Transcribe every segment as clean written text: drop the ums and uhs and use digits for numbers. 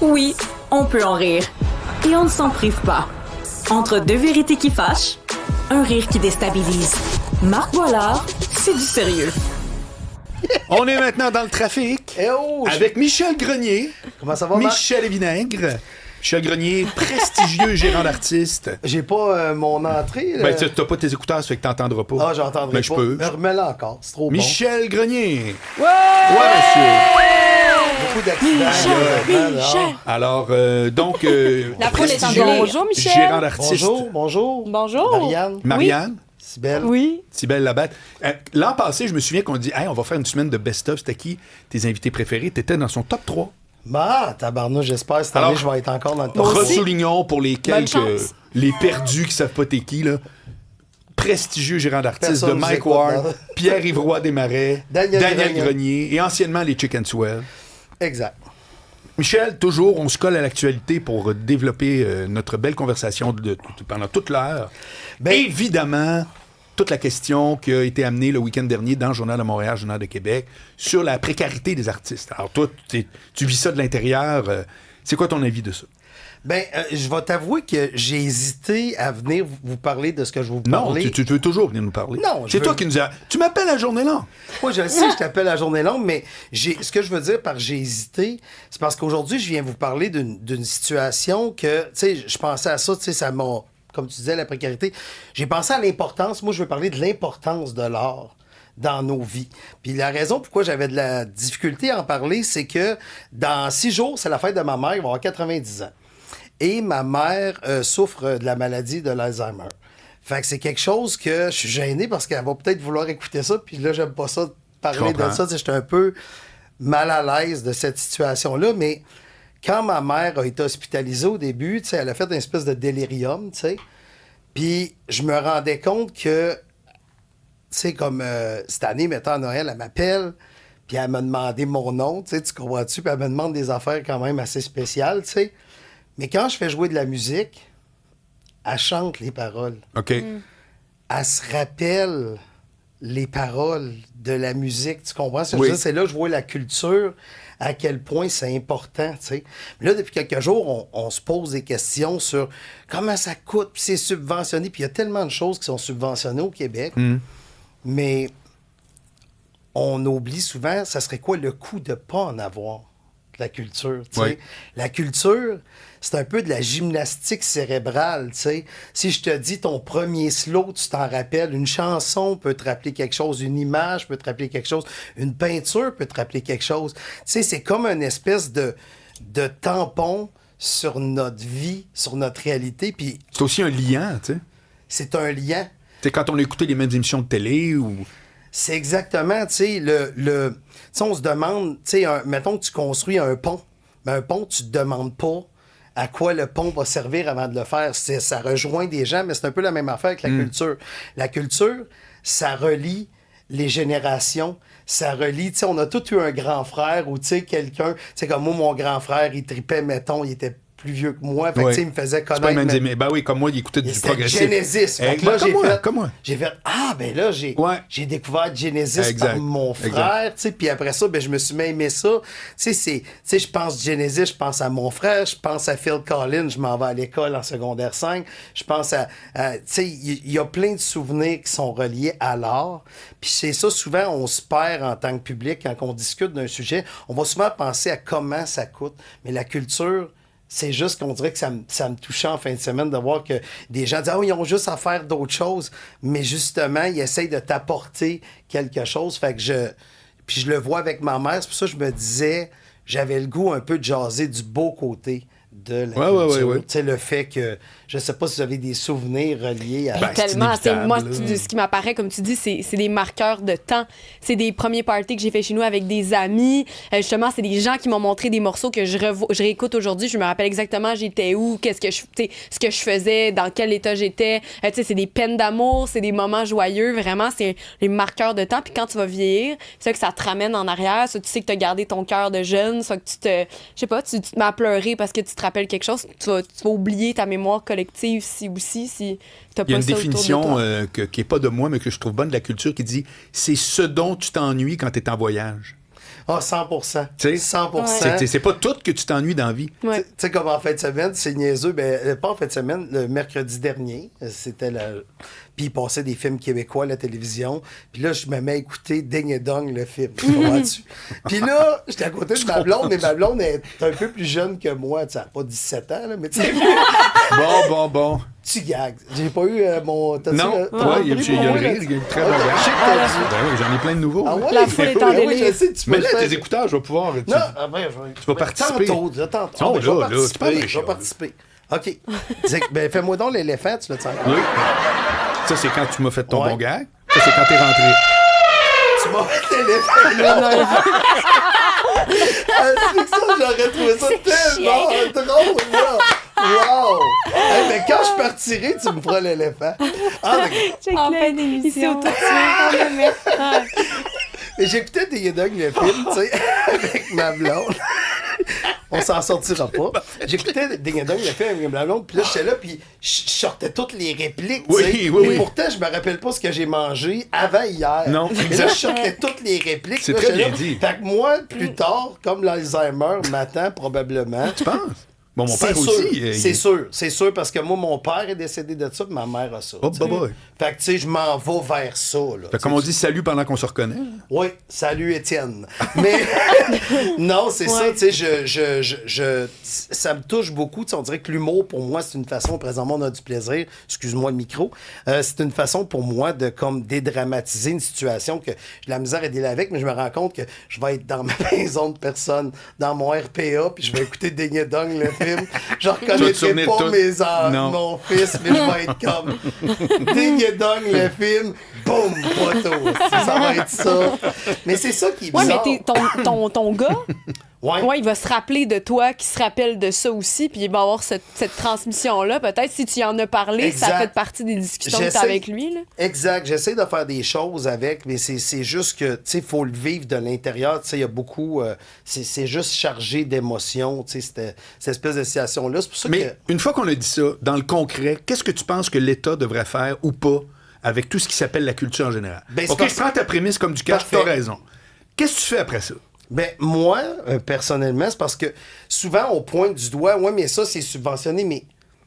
Oui, on peut en rire. Et on ne s'en prive pas. Entre deux vérités qui fâchent, un rire qui déstabilise. Marc Boilard, c'est du sérieux. On est maintenant dans le trafic avec Michel Grenier. Comment ça va, Marc? Michel et Vinaigre. Michel Grenier, prestigieux gérant d'artiste. J'ai pas mon entrée. Ben, t'as pas tes écouteurs, ça fait que t'entendras pas. Ah, j'entendrai Mais pas. je peux. Mais remets-la encore, c'est trop Michel Grenier. bon. Ouais, monsieur. Beaucoup d'accidents. Michel. Alors, donc, La foule est en prestigieux Bonjour, Michel. gérant d'artiste. Bonjour, bonjour. Bonjour. Marianne. Marianne. Sibelle. Oui. Sibelle Labatte. L'an passé, je me souviens qu'on dit hey, on va faire une semaine de best-of. C'était qui tes invités préférés? T'étais dans son top 3. Bah, tabarnouche, j'espère cette année, je vais être encore dans le top. Ressoulignons pour les Bonne quelques... chance. les perdus qui savent pas t'es qui, là. Prestigieux gérant d'artiste Personne de nous Mike écoute, Ward, non? Pierre-Yves Roy Desmarais, Daniel Grenier et anciennement les Chicken Swell. Exact. Michel, toujours, on se colle à l'actualité pour développer notre belle conversation pendant toute l'heure. Ben- Évidemment, toute la question qui a été amenée le week-end dernier dans le Journal de Montréal, Journal de Québec, sur la précarité des artistes. Alors toi, tu vis ça de l'intérieur. C'est quoi ton avis de ça? Ben, je vais t'avouer que j'ai hésité à venir vous parler de ce que je vais vous Non, parler. tu veux toujours venir nous parler. Non, c'est je toi veux- qui nous as... Tu m'appelles la journée là. Moi, je le sais, je t'appelle la journée longue, mais ce que je veux dire par j'ai hésité, c'est parce qu'aujourd'hui, je viens vous parler d'une situation que, tu sais, je pensais à ça, tu sais, ça m'a, comme tu disais, la précarité. J'ai pensé à l'importance. Moi, je veux parler de l'importance de l'art dans nos vies. Puis la raison pourquoi j'avais de la difficulté à en parler, c'est que dans 6 jours, c'est la fête de ma mère, elle va avoir 90 ans. Et ma mère souffre de la maladie de l'Alzheimer. Fait que c'est quelque chose que je suis gêné parce qu'elle va peut-être vouloir écouter ça, puis là, j'aime pas ça, parler de ça. J'étais un peu mal à l'aise de cette situation-là, mais quand ma mère a été hospitalisée au début, tu sais, elle a fait une espèce de délirium, tu sais, puis je me rendais compte que, tu sais, comme cette année, mettons à Noël, elle m'appelle, puis elle m'a demandé mon nom, tu sais, tu comprends-tu, puis elle me demande des affaires quand même assez spéciales, tu sais. Mais quand je fais jouer de la musique, elle chante les paroles. OK. Elle se rappelle les paroles de la musique, tu comprends? Ce que je Oui. veux dire, c'est là que je vois la culture, à quel point c'est important, tu sais. Mais là, depuis quelques jours, on se pose des questions sur comment ça coûte, puis c'est subventionné, puis il y a tellement de choses qui sont subventionnées au Québec, mais on oublie souvent, ça serait quoi le coût de pas en avoir, de la culture, tu sais. Oui. La culture, c'est un peu de la gymnastique cérébrale, tu sais. Si je te dis ton premier slow, tu t'en rappelles, une chanson peut te rappeler quelque chose, une image peut te rappeler quelque chose, une peinture peut te rappeler quelque chose. Tu sais, c'est comme une espèce de tampon sur notre vie, sur notre réalité, puis C'est aussi un lien, tu sais. c'est un lien. C'est quand on a écouté les mêmes émissions de télé ou... C'est exactement, tu sais, tu sais, on se demande, tu sais, mettons que tu construis un pont. Mais un pont, tu te demandes pas à quoi le pont va servir avant de le faire. Ça rejoint des gens, mais c'est un peu la même affaire avec la culture. La culture, ça relie les générations. Ça relie, tu sais, on a tous eu un grand frère ou, tu sais, quelqu'un, tu sais, comme moi, mon grand frère, il tripait, mettons, il était plus vieux que moi. Fait que, Oui. tu sais, il me faisait C'est pas connaître. les mêmes ben oui, comme moi, il écoutait du C'était progressif. Genesis. Fait que là, comme moi. j'ai fait, ah, ben là, j'ai découvert Genesis Exact. par mon frère, tu sais, puis après ça, ben, je me suis mis à aimer ça. Tu sais, je pense Genesis, je pense à mon frère, je pense à Phil Collins, je m'en vais à l'école en secondaire 5, je pense tu sais, il y a plein de souvenirs qui sont reliés à l'art, puis c'est ça, souvent, on se perd en tant que public quand on discute d'un sujet, on va souvent penser à comment ça coûte, mais la culture... C'est juste qu'on dirait que ça me touchait en fin de semaine de voir que des gens disent « Ah, ils ont juste à faire d'autres choses. » Mais justement, ils essayent de t'apporter quelque chose. Fait que Puis je le vois avec ma mère. C'est pour ça que je me disais, j'avais le goût un peu de jaser du beau côté de la culture. Ouais. Tu sais, le fait que... Je sais pas si vous avez des souvenirs reliés à... Ben, c'est Tellement. inévitable, Moi, là. ce qui m'apparaît, comme tu dis, c'est des marqueurs de temps. C'est des premiers parties que j'ai fait chez nous avec des amis. Justement, c'est des gens qui m'ont montré des morceaux que je réécoute aujourd'hui. Je me rappelle exactement j'étais où, ce que je faisais, dans quel état j'étais. Tu sais, c'est des peines d'amour, c'est des moments joyeux. Vraiment, c'est les marqueurs de temps. Puis quand tu vas vieillir, c'est ça que ça te ramène en arrière. Ça, tu sais que tu as gardé ton cœur de jeune. Ça, que tu te mets à pleurer parce que tu te rappelles quelque chose. Tu vas oublier ta mémoire collective si t'as pas ça. Il y a une autour de définition toi. qui n'est pas de moi, mais que je trouve bonne de la culture qui dit « C'est ce dont tu t'ennuies quand tu es en voyage. » Ah, 100%. Tu sais, 100%. c'est pas tout que tu t'ennuies dans la vie. Ouais. Tu sais, comme en fin de semaine, c'est niaiseux. Ben, pas en fin de semaine, le mercredi dernier, c'était Puis il passait des films québécois à la télévision. Puis là, je me mets à écouter Ding et Dong, le film. Tu comprends-tu? Puis là, j'étais à côté de ma blonde, mais ma blonde est un peu plus jeune que moi. Tu sais, elle a pas 17 ans, là, mais tu sais, Bon. tu gags. J'ai pas eu mon... T'as-tu, Non, t'as il y a pris le pour moi, rire, là? il y a une très Ah, bonne je sais que gag. t'as dit. Ben oui, j'en ai plein de nouveaux. Ah ouais? La foule est en Oui, délire. je sais, tu Mais peux là, le tes faire. écouteurs, je vais pouvoir. Non, Tu vas participer. Tantôt. Oh, Ben, je vais là, c'est pas participer. méchant, Je vais participer. OK. Ben, fais-moi donc l'éléphant, tu le sens. Oui. Ça, c'est quand tu m'as fait ton Ouais. bon gag. Ça, c'est quand t'es rentré. Tu m'as fait l'éléphant. C'est que ça, j'aurais trouvé ça tellement drôle, là. Wow! Hey, mais quand je partirai, tu me feras l'éléphant. Ah, En fin d'émission. mais j'écoutais des Dog le film, tu sais, avec ma blonde. On s'en sortira pas. J'écoutais Ding Dong le film avec ma blonde, puis là, j'étais là, puis je sortais toutes les répliques, tu sais. Oui. Mais pourtant, je me rappelle pas ce que j'ai mangé avant hier. Non, Mais là, exact. je sortais toutes les répliques. C'est là, très j'étais bien là. dit. Fait que moi, plus tard, comme l'Alzheimer m'attend probablement. Tu penses? Bon, mon père C'est sûr, aussi. c'est sûr, parce que moi, mon père est décédé de ça, puis ma mère a ça. Oh, tu sais. boy. Fait que, tu sais, je m'en vais vers ça, là. Fait comme on dit salut pendant qu'on se reconnaît. Oui, salut Étienne. Mais non, c'est ça, tu sais, ça me touche beaucoup. Tu sais, on dirait que l'humour, pour moi, c'est une façon, présentement, on a du plaisir, excuse-moi le micro, c'est une façon pour moi de comme dédramatiser une situation que j'ai de la misère à dealer avec, mais je me rends compte que je vais être dans ma maison de personne, dans mon RPA, puis je vais écouter Ding et Dong, le film. Je reconnaîtrai souvenir pas de tout. Non. mon fils, mais je vais être comme Ding et Dong, le film, boum, poteau. Ça va être ça. Mais c'est ça qui est Ouais, mais bizarre. ton gars, Ouais. il va se rappeler de toi, qui se rappelle de ça aussi, puis il va avoir cette transmission-là. Peut-être si tu y en as parlé, ça Exact. fait partie des discussions que tu J'essaie- as avec lui. Là. Exact. J'essaie de faire des choses avec, mais c'est juste que, tu sais, il faut le vivre de l'intérieur. Tu sais, il y a beaucoup... c'est juste chargé d'émotions, tu sais, cette espèce de situation-là. C'est pour ça Mais une fois qu'on a dit ça, dans le concret, qu'est-ce que tu penses que l'État devrait faire ou pas avec tout ce qui s'appelle la culture en général? Ben, c'est OK, parce- je prends ta prémisse comme du cash, Parfait. t'as raison. Qu'est-ce que tu fais après ça? Ben, moi, personnellement, c'est parce que souvent, on pointe du doigt, ouais, mais ça, c'est subventionné. Mais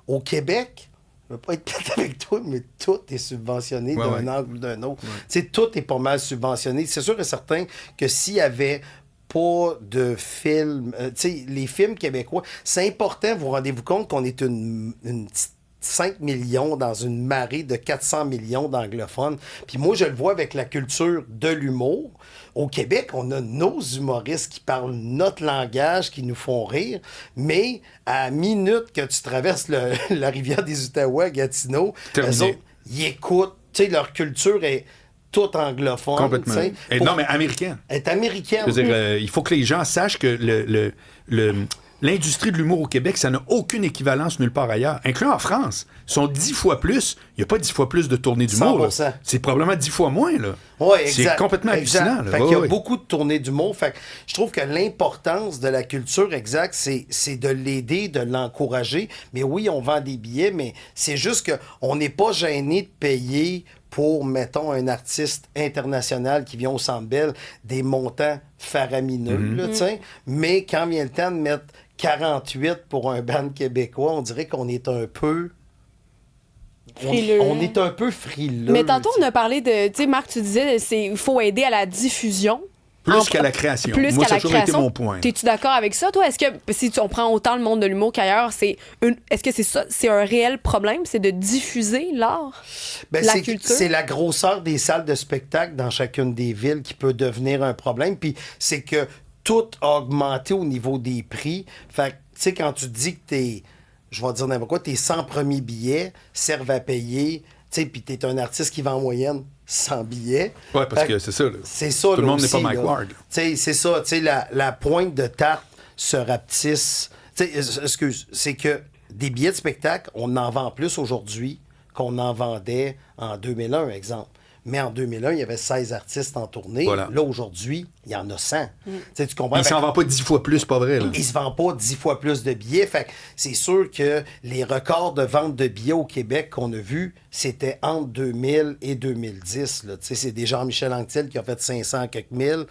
au Québec, je veux pas être plate avec toi, mais tout est subventionné Ouais, d'un ouais. angle ou d'un autre. Tu sais, tout est pas mal subventionné. C'est sûr et certain que s'il y avait pas de films, tu sais, les films québécois, c'est important, vous rendez-vous compte qu'on est une petite 5 millions dans une marée de 400 millions d'anglophones. Puis moi, je le vois avec la culture de l'humour. Au Québec, on a nos humoristes qui parlent notre langage, qui nous font rire, mais à la minute que tu traverses la rivière des Outaouais à Gatineau, Terminé. eux autres, ils écoutent, tu sais, leur culture est toute anglophone. Complètement. tu sais. Et non, mais américain. Elle est américaine. Je veux dire, il faut que les gens sachent que l'industrie de l'humour au Québec, ça n'a aucune équivalence nulle part ailleurs, incluant en France. Ils sont 10 fois plus. Il n'y a pas 10 fois plus de tournées d'humour. là. 100%. C'est probablement 10 fois moins. Là. Oui, C'est exact. complètement exact. hallucinant. là. Fait Ouais, qu'il y a ouais. beaucoup de tournées d'humour. Fait que je trouve que l'importance de la culture, exact, c'est de l'aider, de l'encourager. Mais oui, on vend des billets, mais c'est juste qu'on n'est pas gêné de payer pour, mettons, un artiste international qui vient au Centre Bell des montants faramineux, là, tu sais. Mais quand vient le temps de mettre 48 pour un band québécois, on dirait qu'on est un peu... Frileux. On est un peu frileux. Mais tantôt, tu sais. on a parlé de. Tu sais, Marc, tu disais il faut aider à la diffusion. Plus qu'à la création. Plus Moi, qu'à ça a la toujours été création. mon point. là. T'es-tu d'accord avec ça, toi? Est-ce que si on prend autant le monde de l'humour qu'ailleurs, est-ce que c'est ça, c'est un réel problème? C'est de diffuser l'art? Ben, la c'est, culture? c'est la grosseur des salles de spectacle dans chacune des villes qui peut devenir un problème. Puis c'est que tout a augmenté au niveau des prix. Fait que, tu sais, quand tu dis que je vais dire n'importe quoi, tes 100 premiers billets servent à payer, tu sais, puis t'es un artiste qui vend en moyenne 100 billets. Ouais, parce Fait que c'est ça. là. C'est ça, Tout le là, monde n'est pas aussi, Mike là. Ward. Tu sais, c'est ça, tu sais, la pointe de tarte se rapetisse. Tu sais, excuse, c'est que des billets de spectacle, on en vend plus aujourd'hui qu'on en vendait en 2001, exemple. Mais en 2001, il y avait 16 artistes en tournée. Voilà. Là, aujourd'hui, il y en a 100. Tu sais, tu comprends? Il Fait s'en que- vend pas 10 fois plus, pas vrai. Là. il se vend pas 10 fois plus de billets. Fait que c'est sûr que les records de vente de billets au Québec qu'on a vus, c'était entre 2000 et 2010. Là. Tu sais, c'est des Jean-Michel Anctil qui a fait 500 quelques mille.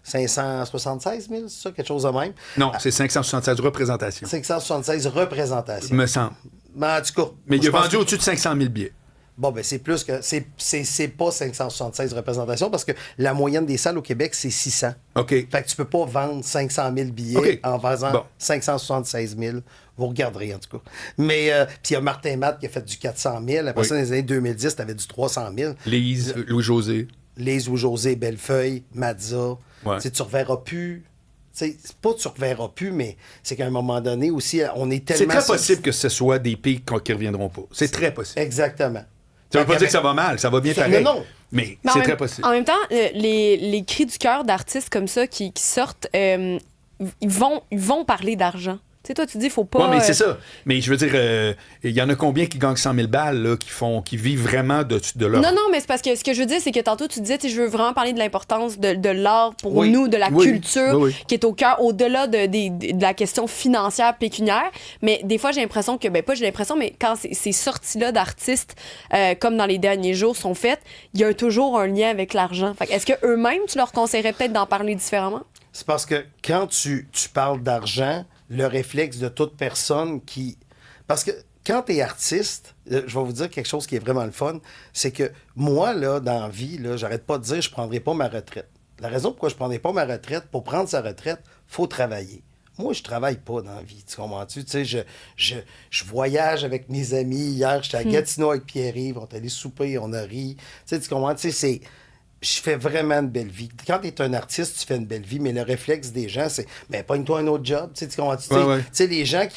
576 000, c'est ça, quelque chose de même. Non, c'est 576 représentations. 576 représentations. Me semble. Mais en tout cas. Mais il a je pense vendu que- au-dessus de 500 000 billets. Bon, ben c'est plus que. C'est pas 576 représentations parce que la moyenne des salles au Québec, c'est 600. OK. Fait que tu peux pas vendre 500 000 billets OK. en faisant Bon. 576 000. Vous regarderez, en tout cas. Mais, puis il y a Martin Matt qui a fait du 400 000. Après Oui. ça, dans les années 2010, tu avais du 300 000. Lise, Louis-José. Les ou José, Bellefeuille, Mazza. Ouais. Tu sais, tu reverras plus. Tu sais, c'est pas que tu reverras plus, mais c'est qu'à un moment donné aussi, on est tellement. C'est très possible que ce soit des pics qui ne reviendront pas. C'est très possible. Exactement. Ça veut pas Fait dire que ça va mal, ça va bien pareil. Non, non. Mais Mais c'est en très même- possible. En même temps, les cris du cœur d'artistes comme ça qui sortent, ils vont parler d'argent. Tu sais, toi, tu dis, faut pas. Oui, mais c'est ça. Mais je veux dire, il y en a combien qui gagnent 100 000 balles, là, qui vivent vraiment de leur... Non, non, mais c'est parce que ce que je veux dire, c'est que tantôt, tu disais, tu sais, je veux vraiment parler de l'importance de l'art pour Oui. nous, de la Oui. culture, Oui, oui. qui est au cœur, au-delà de la question financière, pécuniaire. Mais des fois, j'ai l'impression que, ben pas j'ai l'impression, mais quand ces sorties-là d'artistes, comme dans les derniers jours, sont faites, il y a toujours un lien avec l'argent. Fait que est-ce qu'eux-mêmes, tu leur conseillerais peut-être d'en parler différemment? C'est parce que quand tu parles d'argent, le réflexe de toute personne qui... Parce que quand tu es artiste, je vais vous dire quelque chose qui est vraiment le fun, c'est que moi, là, dans la vie, là, j'arrête pas de dire je prendrai pas ma retraite. La raison pourquoi je prendrai pas ma retraite, pour prendre sa retraite, faut travailler. Moi, je travaille pas dans la vie, tu comprends-tu? Tu sais, je voyage avec mes amis. Hier, j'étais à Gatineau avec Pierre-Yves, on est allé souper, on a ri. Tu sais, tu comprends? Tu sais, c'est... Je fais vraiment une belle vie. Quand tu es un artiste, tu fais une belle vie, mais le réflexe des gens, c'est ben pogne-toi un autre job. Tu sais, comprends? Tu sais, Ouais. tu sais, les gens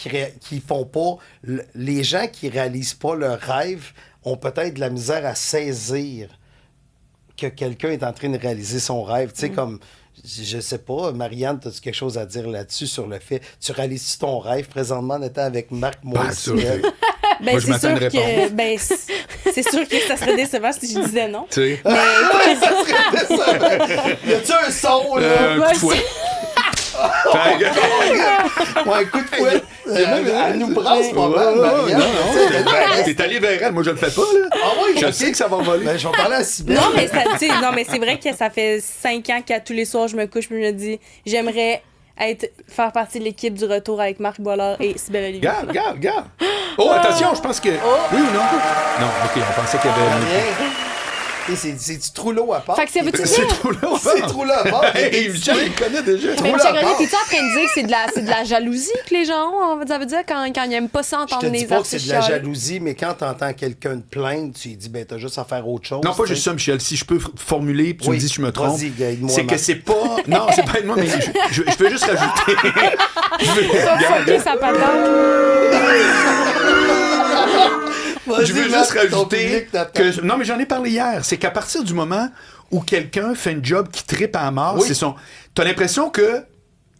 qui font pas, les gens qui réalisent pas leur rêve ont peut-être de la misère à saisir que quelqu'un est en train de réaliser son rêve. Tu sais, comme, je sais pas, Marianne, as-tu quelque chose à dire là-dessus sur le fait, tu réalises ton rêve présentement en étant avec Marc Ben, Moïse? Ben, Moi, je c'est m'attends à une sûr que, réponse. ben, c'est sûr que ça serait décevant si je disais non. Tu sais, Y a-tu un son, là? un coup de fouet. Fait que- Ouais, un coup de fouet. Elle nous brasse pas Ouais, mal, ouais, Marianne. non, non, Tu sais, ben, t'es allé vers elle, moi je le fais pas, là. Ah oui, Je ok. sais que ça va voler. Ben, je vais parler à Sybelle. Non, mais c'est vrai que ça fait 5 ans qu'à tous les soirs, je me couche et je me dis, j'aimerais faire partie de l'équipe du retour avec Marc Boilard et Sybelle Olivier. Regarde. Oh, attention, je pense que... Oui ou non? Non, OK, on pensait qu'il y avait... Rien. Et c'est du trou l'eau à part. Fait que ça veut-tu C'est dire. trop là. C'est trop là à part. Hey, Michel, il connaît déjà. Mais Trop Michel là, Grenier, part. t'es-tu en train de dire que c'est de la jalousie que les gens ont? Ça veut dire quand ils n'aiment pas ça Je te entendre dis les pas que c'est artistes de la chialer? jalousie, mais quand t'entends quelqu'un te plaindre, tu lui dis, ben, t'as juste à faire autre chose. Non, pas tu sais. juste ça, Michel. Si je peux formuler, puis tu Oui, me dis si je me trompe, vas-y, aide-moi, c'est que Marc. c'est pas... Non, c'est pas de moi, mais je peux juste rajouter... Fucker sa patente. Vas-y, Je veux Marc, juste ton rajouter public t'attend. que... Non, mais j'en ai parlé hier. C'est qu'à partir du moment où quelqu'un fait un job qui trippe à mort, Oui. c'est son... T'as l'impression que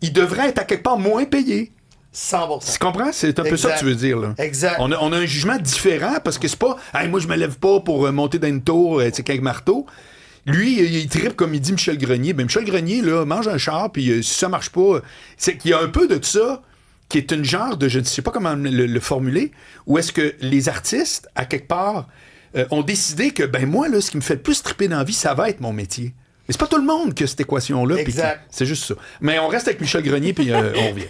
il devrait être à quelque part moins payé. 100%. Tu comprends? C'est un peu ça Exact. que tu veux dire, là. Exact. On a un jugement différent parce que c'est pas « Hey, moi, je me lève pas pour monter dans une tour, tu sais, qu'avec marteau. » Lui, il trippe comme il dit Michel Grenier. Ben, Michel Grenier, là, mange un char, puis si ça marche pas... C'est qu'il y a un peu de ça qui est une genre de... Je ne sais pas comment le formuler, où est-ce que les artistes, à quelque part, ont décidé que, ben moi, là, ce qui me fait le plus tripper dans la vie, ça va être mon métier. Mais c'est pas tout le monde qui a cette équation-là. puis Exact. c'est juste ça. Mais on reste avec Michel Grenier, puis on revient.